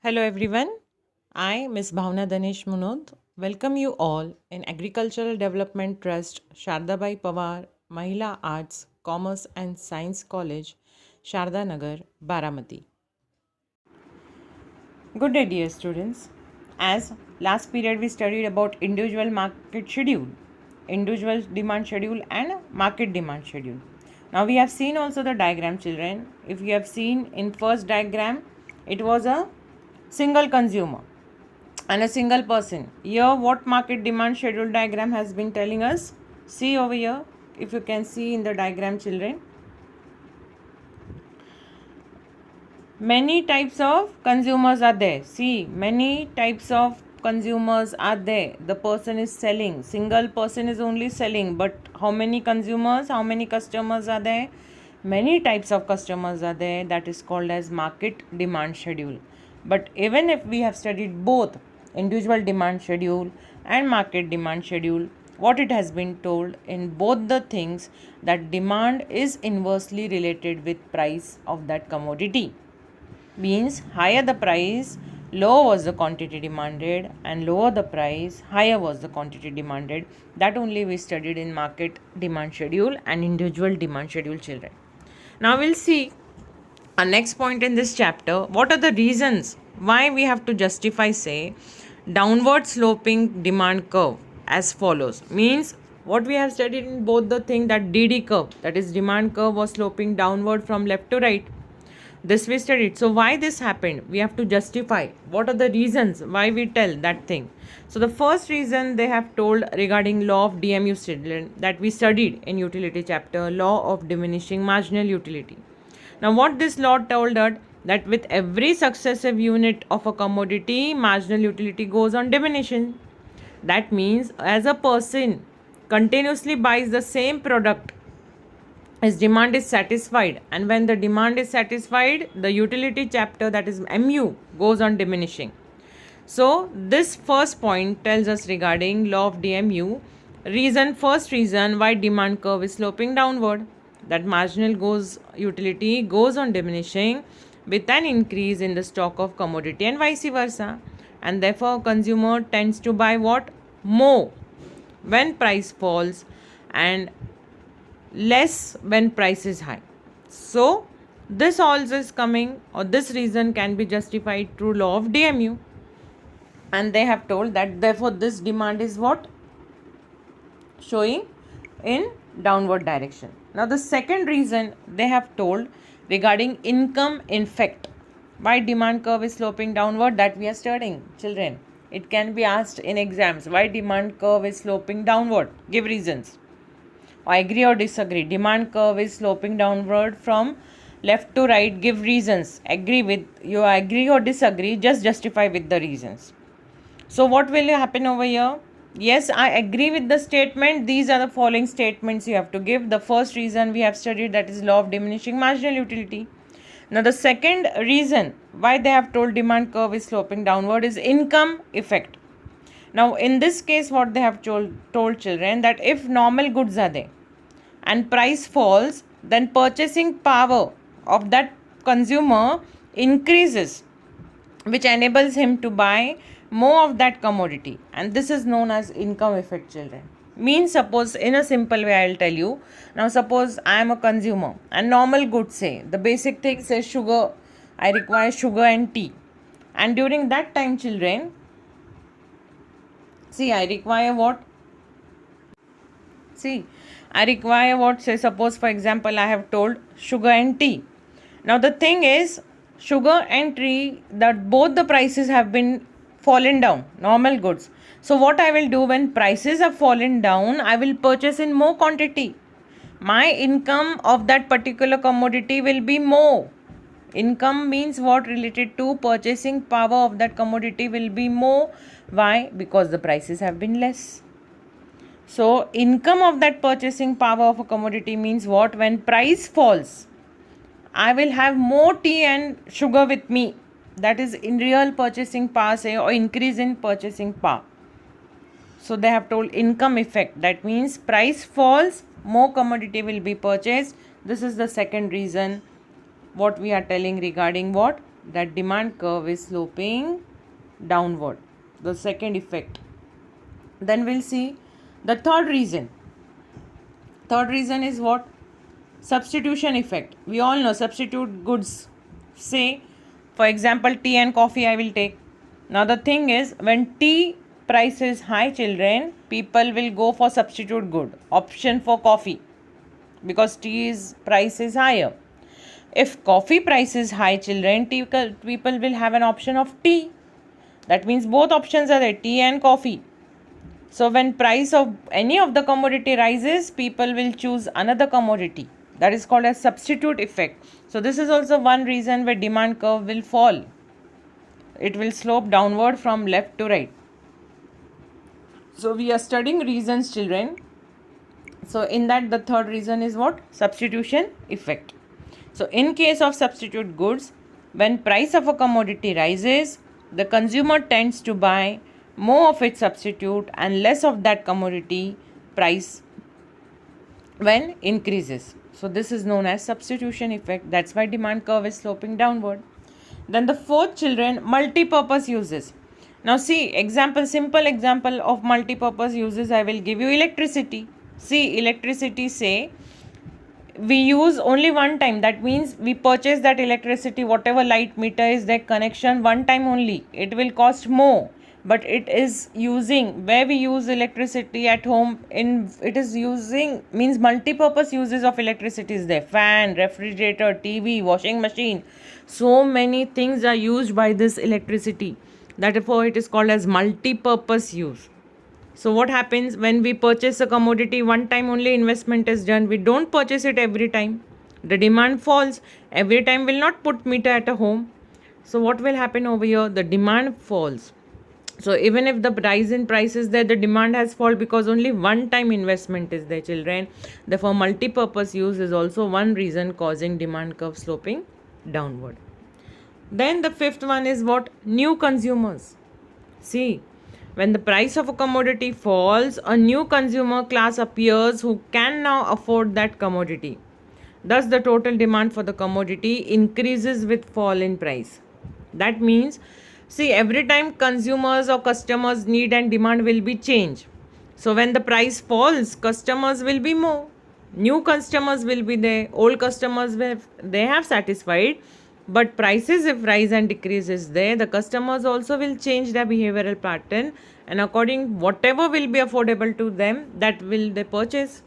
Hello everyone. I, Ms. Bhavna Danesh Munod, welcome you all in Agricultural Development Trust, Shardabai Pawar, Mahila Arts, Commerce and Science College, Sharda Nagar, Baramati. Good day, dear students. As last period we studied about individual market schedule, individual demand schedule and market demand schedule. Now we have seen also the diagram, children. If you have seen in first diagram, it was a single consumer and a single person. Here what market demand schedule diagram has been telling us? See over here, if you can see in the diagram, children. Many types of consumers are there. See, many types of consumers are there. The person is selling. Single person is only selling. But how many consumers, how many customers are there? Many types of customers are there. That is called as market demand schedule. But even if we have studied both individual demand schedule and market demand schedule, what it has been told in both the things that demand is inversely related with price of that commodity. Means higher the price, lower was the quantity demanded, and lower the price, higher was the quantity demanded. That only we studied in market demand schedule and individual demand schedule, children. Now we'll see our next point in this chapter. What are the reasons why we have to justify, say, downward sloping demand curve as follows? Means what we have studied in both the thing, that DD curve, that is demand curve, was sloping downward from left to right. This we studied. So why this happened? We have to justify. What are the reasons why we tell that thing? So the first reason they have told regarding law of DMU, children, that we studied in utility chapter, law of diminishing marginal utility. Now what this law told us, that with every successive unit of a commodity, marginal utility goes on diminishing. That means as a person continuously buys the same product, his demand is satisfied, and when the demand is satisfied, the utility chapter, that is MU, goes on diminishing. So this first point tells us regarding law of DMU, first reason why demand curve is sloping downward, that marginal utility goes on diminishing with an increase in the stock of commodity and vice versa, and therefore consumer tends to buy what? More when price falls and less when price is high. So this also is coming, or this reason can be justified through law of DMU, and they have told that therefore this demand is what? Showing in downward direction. Now the second reason they have told regarding income effect, why demand curve is sloping downward, that we are studying, children. It can be asked in exams, why demand curve is sloping downward? Give reasons. I agree or disagree? Demand curve is sloping downward from left to right. Give reasons. Agree or disagree? Just justify with the reasons. So what will happen over here? Yes, I agree with the statement. These are the following statements you have to give. The first reason we have studied, that is law of diminishing marginal utility. Now the second reason why they have told demand curve is sloping downward is income effect. Now in this case what they have told children, that if normal goods are there and price falls, then purchasing power of that consumer increases, which enables him to buy more of that commodity, and this is known as income effect, children. Means, suppose in a simple way I will tell you. Now suppose I am a consumer and normal goods, say the basic thing says sugar, I require sugar and tea, and during that time, children, see, I require what? See, I require what? Say suppose for example I have told sugar and tea. Now the thing is, sugar and tea, that both the prices have been fallen down, normal goods. So what I will do, when prices have fallen down, I will purchase in more quantity. My income of that particular commodity will be more. Income means what? Related to purchasing power of that commodity will be more. Why? Because the prices have been less. So income of that purchasing power of a commodity means what? When price falls, I will have more tea and sugar with me. That is in real purchasing power, say, or increase in purchasing power. So they have told income effect. That means price falls, more commodity will be purchased. This is the second reason what we are telling regarding what? that demand curve is sloping downward. The second effect. Then we'll see the third reason. Third reason is what? Substitution effect. We all know substitute goods. Say, for example, tea and coffee I will take. Now the thing is, when tea price is high, children, people will go for substitute good option for coffee because tea's price is higher. If coffee price is high, children, people will have an option of tea. That means both options are there, tea and coffee. So when price of any of the commodity rises, people will choose another commodity. That is called as substitute effect. So this is also one reason where demand curve will fall. It will slope downward from left to right. So we are studying reasons, children. So in that, the third reason is what? Substitution effect. So in case of substitute goods, when price of a commodity rises, the consumer tends to buy more of its substitute and less of that commodity price when increases. So this is known as substitution effect. That's why demand curve is sloping downward. Then the fourth, children, multi-purpose uses. Now see, simple example of multi-purpose uses I will give you. Electricity. See, electricity, say we use only one time. That means we purchase that electricity, whatever light meter is their connection, one time only. It will cost more, but it is using, where we use electricity at home, it is using, means multi-purpose uses of electricity is there. Fan, refrigerator, TV, washing machine, so many things are used by this electricity. Therefore it is called as multi-purpose use. So what happens when we purchase a commodity, one time only investment is done. We don't purchase it every time. The demand falls. Every time will not put meter at a home. So what will happen over here? The demand falls. So even if the rise in price is there, the demand has fallen because only one time investment is there, children. Therefore multi-purpose use is also one reason causing demand curve sloping downward. Then the fifth one is what? New consumers. See, when the price of a commodity falls, a new consumer class appears who can now afford that commodity. Thus, the total demand for the commodity increases with fall in price. That means, see, every time consumers or customers' need and demand will be changed. So, when the price falls, customers will be more. New customers will be there. Old customers, they have satisfied. But prices, if rise and decrease is there, the customers also will change their behavioral pattern, and according whatever will be affordable to them, that will they purchase.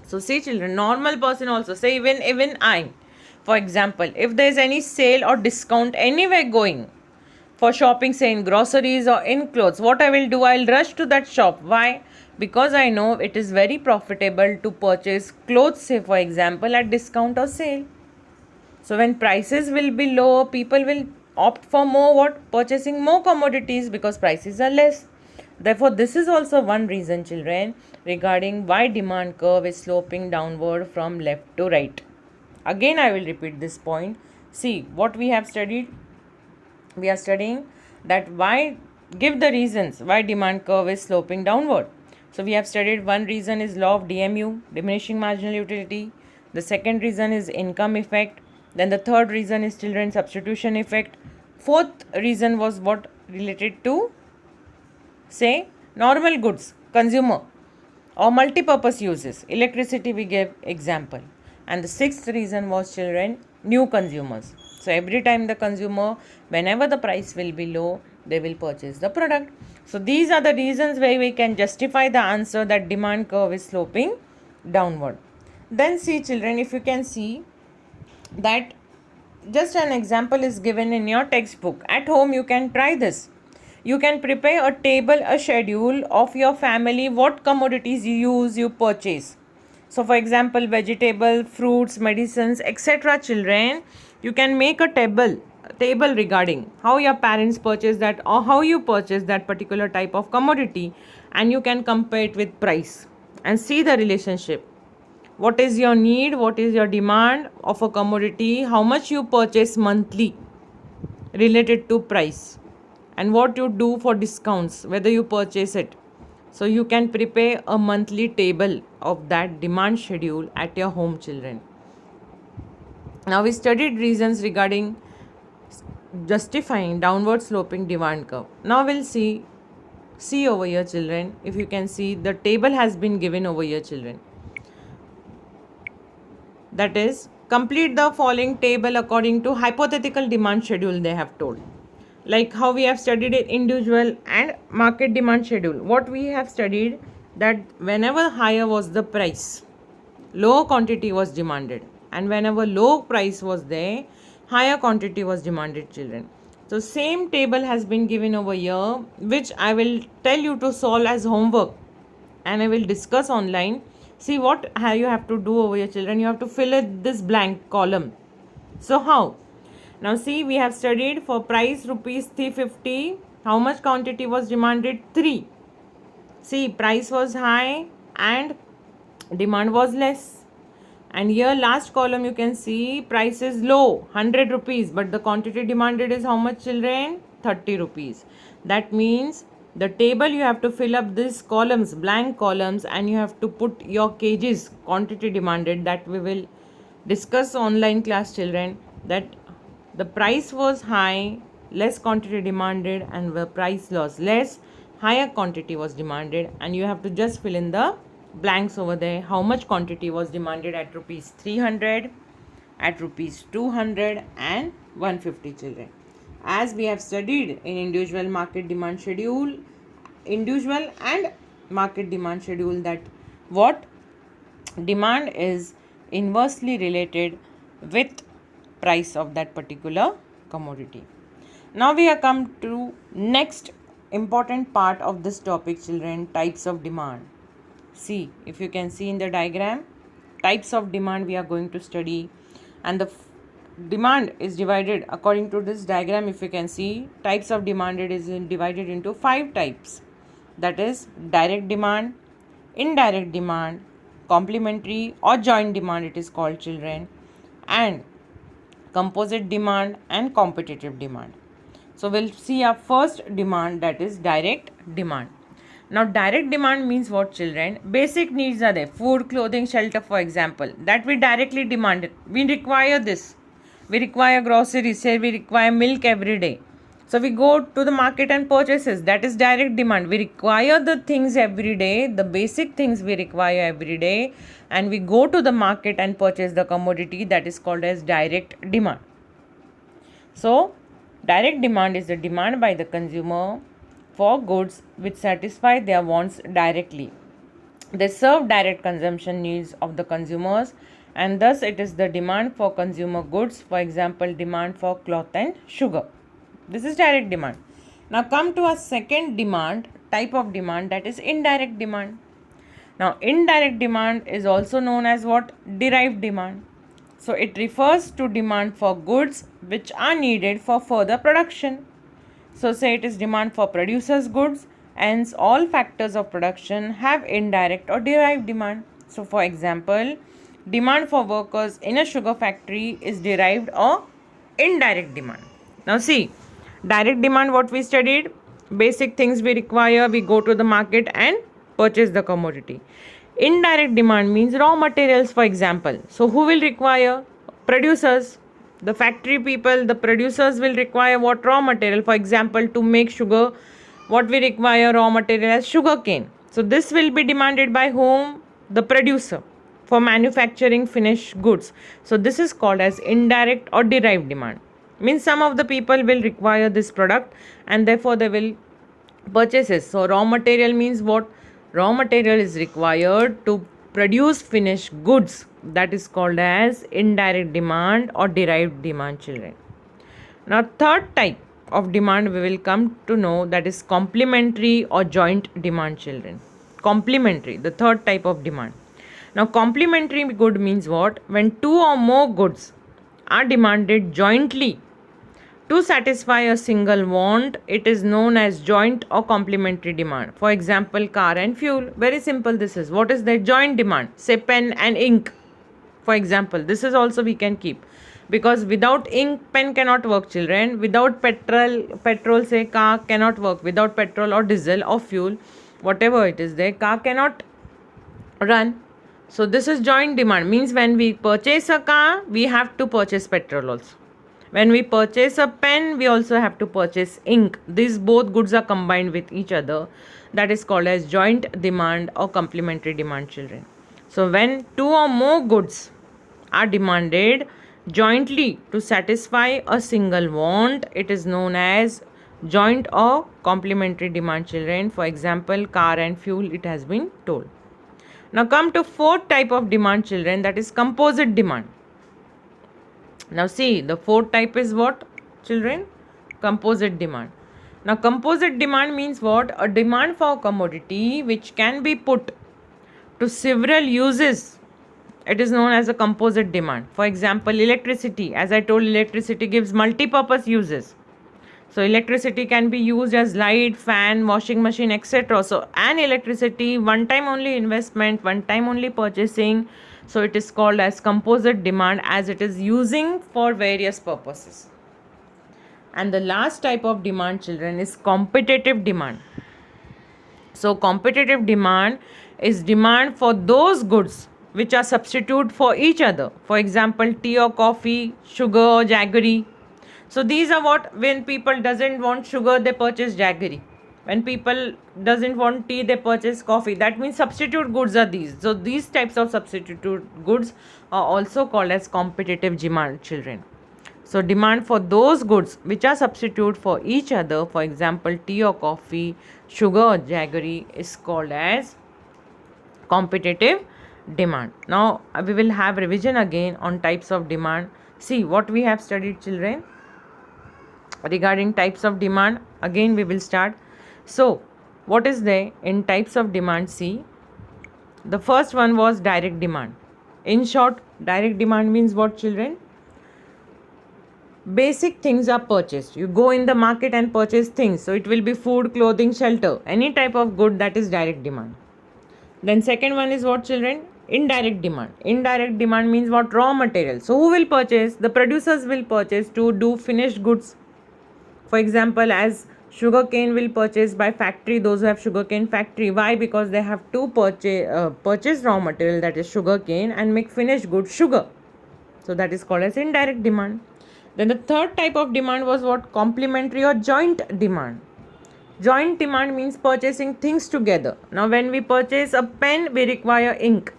So see, children, normal person also, say even I, for example, if there is any sale or discount anywhere going for shopping, say in groceries or in clothes, what I will do, I'll rush to that shop. Why? Because I know it is very profitable to purchase clothes, say for example, at discount or sale. So when prices will be low, people will opt for more what? Purchasing more commodities because prices are less. Therefore, this is also one reason, children, regarding why demand curve is sloping downward from left to right. Again, I will repeat this point. See, what we have studied. We are studying that why, give the reasons why demand curve is sloping downward. So we have studied one reason is law of DMU, diminishing marginal utility. The second reason is income effect. Then the third reason is children substitution effect. Fourth reason was what? Related to, say, normal goods, consumer or multi-purpose uses. Electricity we gave example. And the sixth reason was, children, new consumers. So every time the consumer, whenever the price will be low, they will purchase the product. So these are the reasons where we can justify the answer that demand curve is sloping downward. Then see, children, if you can see that just an example is given in your textbook. At home you can try this. You can prepare a table, a schedule of your family, what commodities you use, you purchase. So for example, vegetable, fruits, medicines, etc. Children, you can make a table regarding how your parents purchase that or how you purchase that particular type of commodity, and you can compare it with price and see the relationship. What is your need, what is your demand of a commodity, how much you purchase monthly related to price, and what you do for discounts, whether you purchase it. So you can prepare a monthly table of that demand schedule at your home, children. Now we studied reasons regarding justifying downward sloping demand curve. Now we'll see over here, children. If you can see, the table has been given over here, children. That is, complete the following table according to hypothetical demand schedule they have told. Like how we have studied it, individual and market demand schedule. What we have studied, that whenever higher was the price, low quantity was demanded, and whenever low price was there, higher quantity was demanded, children. So same table has been given over here, which I will tell you to solve as homework, and I will discuss online. See what you have to do over here, children. You have to fill in this blank column. So how? Now see, we have studied for price rupees 350. How much quantity was demanded? 3. See, price was high and demand was less. And here last column you can see price is low, 100 rupees, but the quantity demanded is how much, children? 30 rupees. That means the table you have to fill up these columns, blank columns, and you have to put your kgs, quantity demanded, that we will discuss online class, children, that the price was high, less quantity demanded, and the price was less, higher quantity was demanded, and you have to just fill in the blanks over there. How much quantity was demanded at rupees 300, at rupees 200 and 150, children. As we have studied in individual market demand schedule, individual and market demand schedule, that what demand is inversely related with price of that particular commodity. Now we have come to next important part of this topic, children, types of demand. See, if you can see in the diagram, types of demand we are going to study, and the demand is divided according to this diagram. If you can see, types of demand, it is divided into 5 types. That is direct demand, indirect demand, complementary or joint demand, it is called, children, and composite demand and competitive demand. So we'll see our first demand, that is direct demand. Now direct demand means what, children? Basic needs are there, food, clothing, shelter, for example, that we directly demand it. We require this. We require groceries, say we require milk every day. So we go to the market and purchases. That is direct demand. We require the things every day, the basic things we require every day, and we go to the market and purchase the commodity. That is called as direct demand. So direct demand is the demand by the consumer for goods which satisfy their wants directly. They serve direct consumption needs of the consumers, and thus it is the demand for consumer goods, for example, demand for cloth and sugar. This is direct demand. Now come to a second demand, type of demand, that is indirect demand. Now indirect demand is also known as what? Derived demand. So it refers to demand for goods which are needed for further production. So say it is demand for producers' goods, hence all factors of production have indirect or derived demand. So for example, demand for workers in a sugar factory is derived or indirect demand. Now see, direct demand, what we studied, basic things we require, we go to the market and purchase the commodity. Indirect demand means raw materials, for example. So who will require? Producers. The factory people, the producers will require what? Raw material. For example, to make sugar, what we require? Raw material as sugar cane. So this will be demanded by whom? The producer, for manufacturing finished goods. So this is called as indirect or derived demand. Means some of the people will require this product and therefore they will purchase it. So raw material means what? Raw material is required to produce finished goods. That is called as indirect demand or derived demand, children. Now third type of demand we will come to know, that is complementary or joint demand, children. Complementary, the third type of demand. Now complementary good means what? When two or more goods are demanded jointly to satisfy a single want, it is known as joint or complementary demand. For example, car and fuel. Very simple this is. What is the joint demand? Say pen and ink. For example, this is also we can keep. Because without ink, pen cannot work, children. Without petrol, say car cannot work. Without petrol or diesel or fuel, whatever it is there, car cannot run. So this is joint demand. Means when we purchase a car, we have to purchase petrol also. When we purchase a pen, we also have to purchase ink. These both goods are combined with each other. That is called as joint demand or complementary demand, children. So when two or more goods are demanded jointly to satisfy a single want, it is known as joint or complementary demand, children. For example, car and fuel, it has been told. Now come to fourth type of demand, children, that is composite demand. Now see, the fourth type is what, children? Composite demand. Now composite demand means what? A demand for a commodity which can be put to several uses. It is known as a composite demand. For example, electricity. As I told, electricity gives multi-purpose uses. So electricity can be used as light, fan, washing machine, etc. So an electricity, one time only investment, one time only purchasing. So it is called as composite demand, as it is using for various purposes. And the last type of demand, children, is competitive demand. So competitive demand is demand for those goods which are substitute for each other. For example, tea or coffee, sugar or jaggery. So these are what, when people doesn't want sugar, they purchase jaggery. When people doesn't want tea, they purchase coffee. That means substitute goods are these. So these types of substitute goods are also called as competitive demand, children. So demand for those goods which are substitute for each other, for example, tea or coffee, sugar or jaggery, is called as competitive demand. Now we will have revision again on types of demand. See what we have studied, children, regarding types of demand. Again we will start. So what is there in types of demand? See, the first one was direct demand. In short, direct demand means what, children? Basic things are purchased. You go in the market and purchase things. So it will be food, clothing, shelter, any type of good, that is direct demand. Then second one is what, children? Indirect demand. Indirect demand means what? Raw material. So who will purchase? The producers will purchase to do finished goods. For example, as sugarcane will purchase by factory, those who have sugarcane factory. Why? Because they have to purchase raw material, that is sugarcane, and make finished goods, sugar. So that is called as indirect demand. Then the third type of demand was what? Complementary or joint demand. Joint demand means purchasing things together. Now when we purchase a pen, we require ink.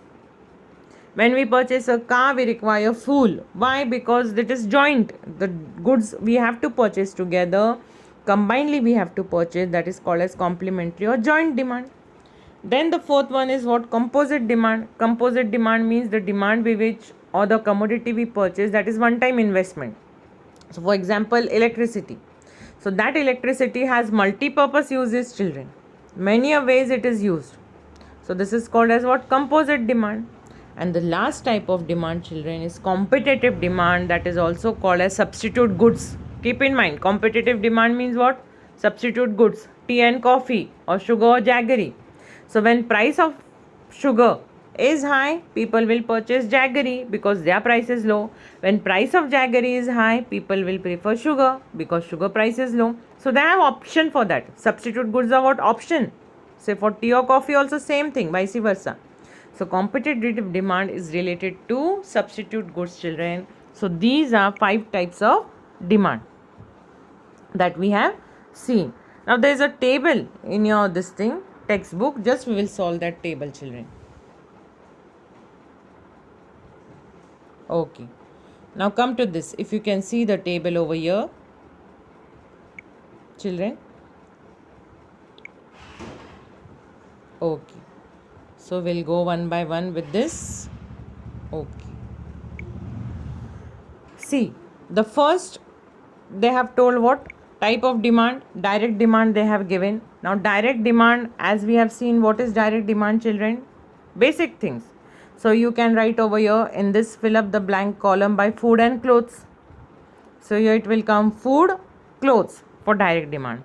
When we purchase a car, we require fuel. Why? Because it is joint. The goods we have to purchase together, combinedly we have to purchase, that is called as complementary or joint demand. Then the fourth one is what? Composite demand. Composite demand means the demand with which, or the commodity we purchase, that is one time investment. So for example, electricity. So that electricity has multi-purpose uses, children. Many ways it is used. So this is called as what? Composite demand. And the last type of demand, children, is competitive demand, that is also called as substitute goods. Keep in mind, competitive demand means what? Substitute goods, tea and coffee, or sugar or jaggery. So when price of sugar is high, people will purchase jaggery because their price is low. When price of jaggery is high, people will prefer sugar because sugar price is low. So they have option for that. Substitute goods are what? Option. Say for tea or coffee also same thing, vice versa. So competitive demand is related to substitute goods, children. So these are 5 types of demand that we have seen. Now there is a table in your textbook. Just we will solve that table, children. Okay. Now come to this. If you can see the table over here, children. Okay. So we'll go one by one with this. Okay. See, the first they have told what? Type of demand, direct demand they have given. Now direct demand, as we have seen, what is direct demand, children? Basic things. So you can write over here in this, fill up the blank column by food and clothes. So here it will come food, clothes for direct demand.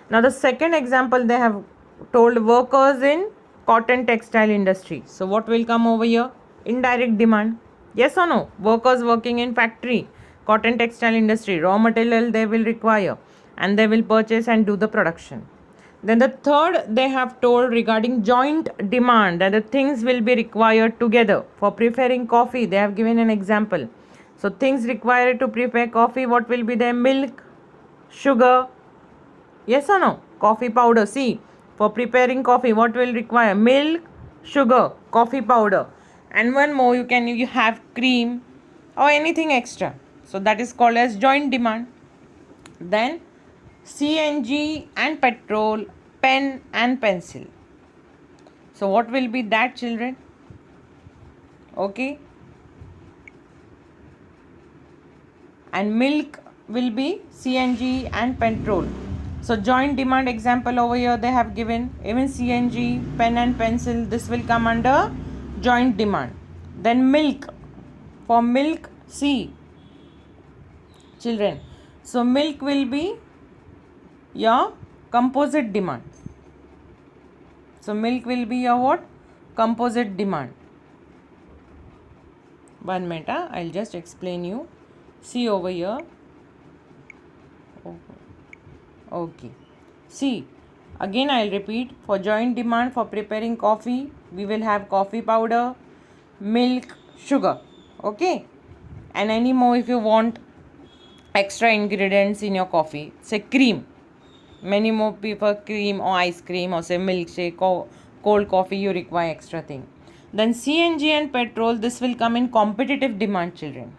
Now the second example they have told workers in cotton textile industry. So what will come over here? Indirect demand. Yes or no? Workers working in factory, cotton textile industry, raw material they will require and they will purchase and do the production. Then the third they have told regarding joint demand, that the things will be required together. For preparing coffee, they have given an example. So things required to prepare coffee, what will be there? Milk, sugar, yes or no? Coffee powder. See, for preparing coffee, what will require? Milk, sugar, coffee powder, and one more. You have cream or anything extra. So that is called as joint demand. Then CNG and petrol, pen and pencil. So what will be that, children? Okay. And milk will be CNG and petrol. So joint demand example over here they have given. Even CNG, pen and pencil, this will come under joint demand. Then milk. For milk, C. Children. So milk will be your composite demand. So milk will be your what? Composite demand. 1 minute, I'll just explain you. See over here. Okay. See, again I'll repeat. For joint demand for preparing coffee, we will have coffee powder, milk, sugar. Okay. And any more if you want extra ingredients in your coffee. Say cream. Many more people cream or ice cream or say milkshake or cold coffee, you require extra thing. Then CNG and petrol, this will come in competitive demand, children.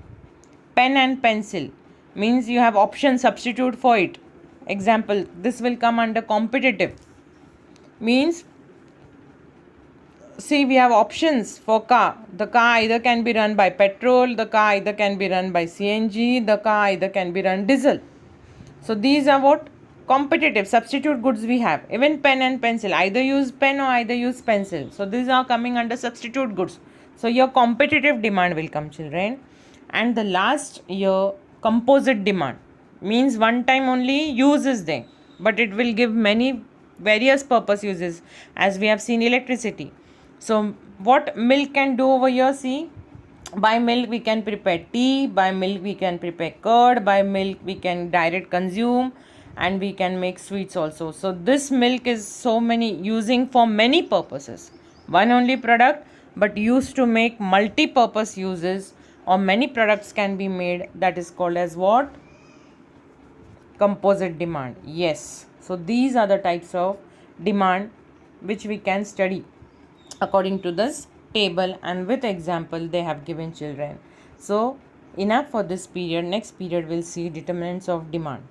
Pen and pencil means you have option substitute for it. Example, this will come under competitive. Means, see, we have options for car. The car either can be run by petrol, the car either can be run by CNG, the car either can be run diesel. So these are what? Competitive substitute goods we have. Even pen and pencil, either use pen or either use pencil. So these are coming under substitute goods. So your competitive demand will come, children. And the last, your composite demand means one time only use is there, but it will give many various purpose uses, as we have seen electricity. So what milk can do over here? See, by milk we can prepare tea, by milk we can prepare curd, by milk we can direct consume, and we can make sweets also. So this milk is so many using for many purposes. One only product, but used to make multi-purpose uses, or many products can be made. That is called as what? Composite demand. Yes. So these are the types of demand which we can study according to this table, and with example they have given, children. So enough for this period. Next period we'll see determinants of demand.